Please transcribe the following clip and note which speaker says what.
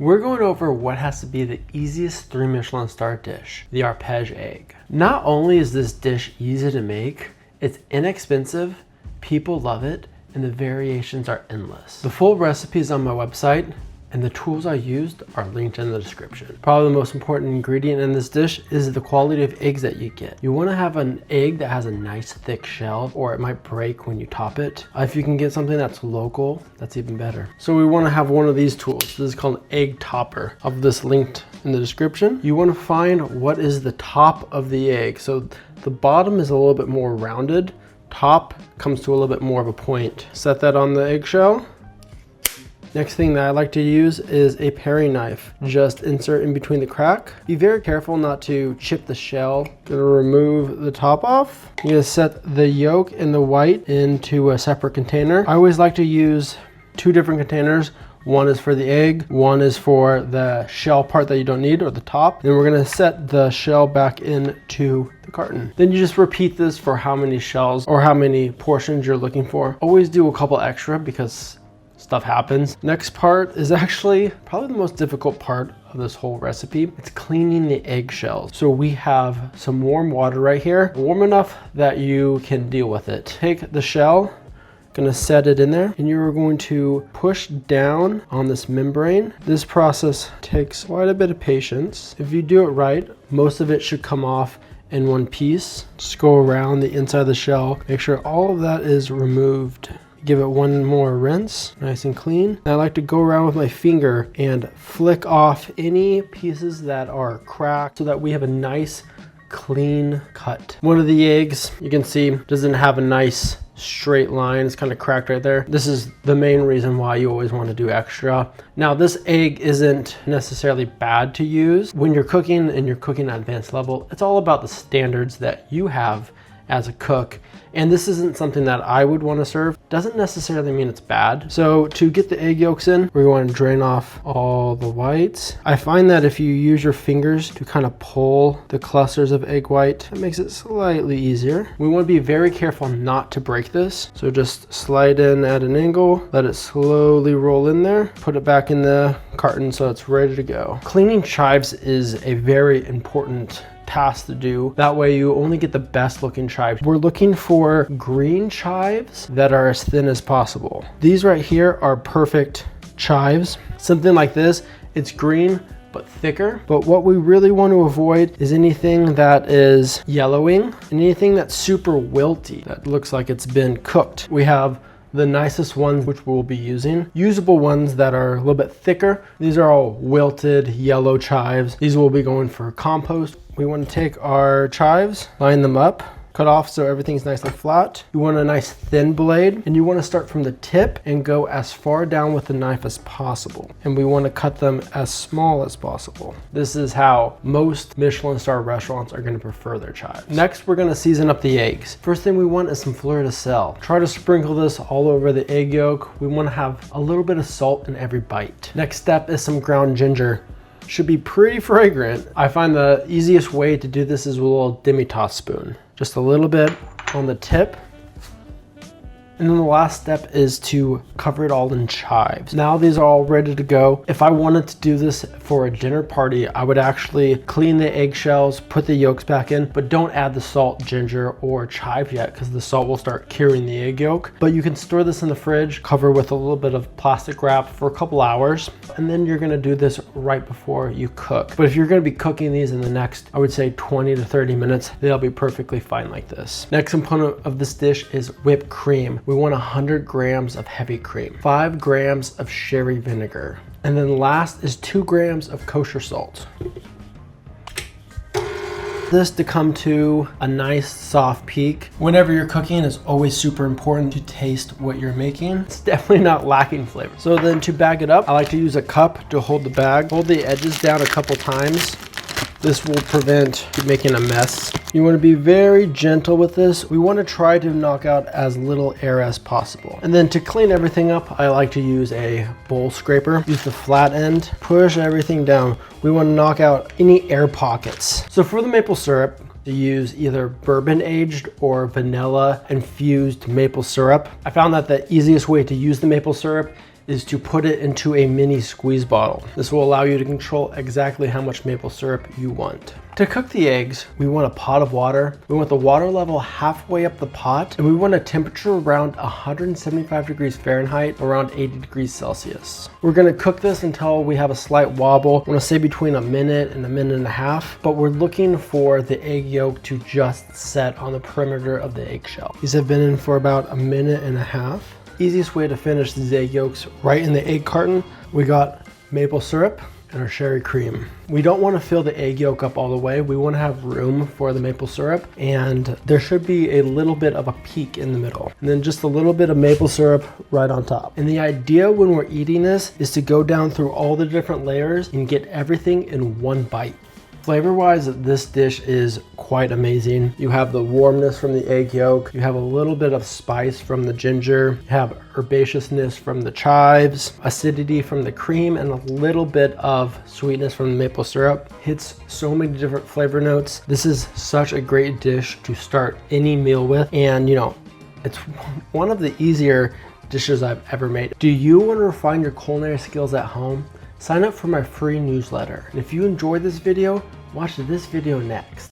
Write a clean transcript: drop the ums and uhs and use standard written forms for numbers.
Speaker 1: We're going over what has to be the easiest 3 Michelin star dish, the arpège egg. Not only is this dish easy to make, it's inexpensive, people love it, and the variations are endless. The full recipe is on my website, and the tools I used are linked in the description. Probably the most important ingredient in this dish is the quality of eggs that you get. You wanna have an egg that has a nice thick shell, or it might break when you top it. If you can get something that's local, that's even better. So we wanna have one of these tools. This is called an egg topper. I'll have this linked in the description. You wanna find what is the top of the egg. So the bottom is a little bit more rounded. Top comes to a little bit more of a point. Set that on the eggshell. Next thing that I like to use is a paring knife. Just insert in between the crack. Be very careful not to chip the shell. Gonna remove the top off. You're gonna set the yolk and the white into a separate container. I always like to use 2 different containers. One is for the egg, one is for the shell part that you don't need, or the top. Then we're gonna set the shell back into the carton. Then you just repeat this for how many shells or how many portions you're looking for. Always do a couple extra because stuff happens. Next part is actually probably the most difficult part of this whole recipe. It's cleaning the eggshells. So we have some warm water right here, warm enough that you can deal with it. Take the shell, gonna set it in there, and you're going to push down on this membrane. This process takes quite a bit of patience. If you do it right, most of it should come off in one piece. Just go around the inside of the shell, make sure all of that is removed. Give it one more rinse, nice and clean. And I like to go around with my finger and flick off any pieces that are cracked so that we have a nice clean cut. One of the eggs, you can see, doesn't have a nice straight line. It's kind of cracked right there. This is the main reason why you always want to do extra. Now, this egg isn't necessarily bad to use. When you're cooking and you're cooking at advanced level, it's all about the standards that you have as a cook. And this isn't something that I would want to serve. Doesn't necessarily mean it's bad. So to get the egg yolks in, we want to drain off all the whites. I find that if you use your fingers to kind of pull the clusters of egg white, it makes it slightly easier. We want to be very careful not to break this. So just slide in at an angle, let it slowly roll in there, put it back in the carton so it's ready to go. Cleaning chives is a very important task to do. That way you only get the best looking chives. We're looking for green chives that are as thin as possible. These right here are perfect chives. Something like this, it's green but thicker. But what we really want to avoid is anything that is yellowing and anything that's super wilty that looks like it's been cooked. We have the nicest ones which we'll be using. Usable ones that are a little bit thicker. These are all wilted yellow chives. These will be going for compost. We want to take our chives, line them up, cut off so everything's nice and flat. You want a nice thin blade, and you want to start from the tip and go as far down with the knife as possible. And we want to cut them as small as possible. This is how most Michelin star restaurants are going to prefer their chives. Next, we're going to season up the eggs. First thing we want is some fleur de sel. Try to sprinkle this all over the egg yolk. We want to have a little bit of salt in every bite. Next step is some ground ginger. Should be pretty fragrant. I find the easiest way to do this is with a little demi-tasse spoon. Just a little bit on the tip. And then the last step is to cover it all in chives. Now these are all ready to go. If I wanted to do this for a dinner party, I would actually clean the eggshells, put the yolks back in, but don't add the salt, ginger, or chive yet because the salt will start curing the egg yolk. But you can store this in the fridge, cover with a little bit of plastic wrap for a couple hours, and then you're gonna do this right before you cook. But if you're gonna be cooking these in the next, I would say 20 to 30 minutes, they'll be perfectly fine like this. Next component of this dish is whipped cream. We want 100 grams of heavy cream, 5 grams of sherry vinegar, and then last is 2 grams of kosher salt. This to come to a nice soft peak. Whenever you're cooking, it's always super important to taste what you're making. It's definitely not lacking flavor. So then to bag it up, I like to use a cup to hold the bag. Hold the edges down a couple times. This will prevent you making a mess. You want to be very gentle with this. We want to try to knock out as little air as possible. And then to clean everything up, I like to use a bowl scraper. Use the flat end, push everything down. We want to knock out any air pockets. So for the maple syrup, to use either bourbon aged or vanilla infused maple syrup. I found that the easiest way to use the maple syrup is to put it into a mini squeeze bottle. This will allow you to control exactly how much maple syrup you want. To cook the eggs, we want a pot of water. We want the water level halfway up the pot, and we want a temperature around 175 degrees Fahrenheit, around 80 degrees Celsius. We're gonna cook this until we have a slight wobble. I wanna say between a minute and a minute and a half, but we're looking for the egg yolk to just set on the perimeter of the eggshell. These have been in for about a minute and a half. Easiest way to finish these egg yolks, right in the egg carton, we got maple syrup and our sherry cream. We don't want to fill the egg yolk up all the way. We want to have room for the maple syrup, and there should be a little bit of a peak in the middle, and then just a little bit of maple syrup right on top. And the idea when we're eating this is to go down through all the different layers and get everything in one bite. Flavor-wise, this dish is quite amazing. You have the warmness from the egg yolk, you have a little bit of spice from the ginger, you have herbaceousness from the chives, acidity from the cream, and a little bit of sweetness from the maple syrup. Hits so many different flavor notes. This is such a great dish to start any meal with, and you know, it's one of the easier dishes I've ever made. Do you want to refine your culinary skills at home? Sign up for my free newsletter. And if you enjoyed this video, watch this video next.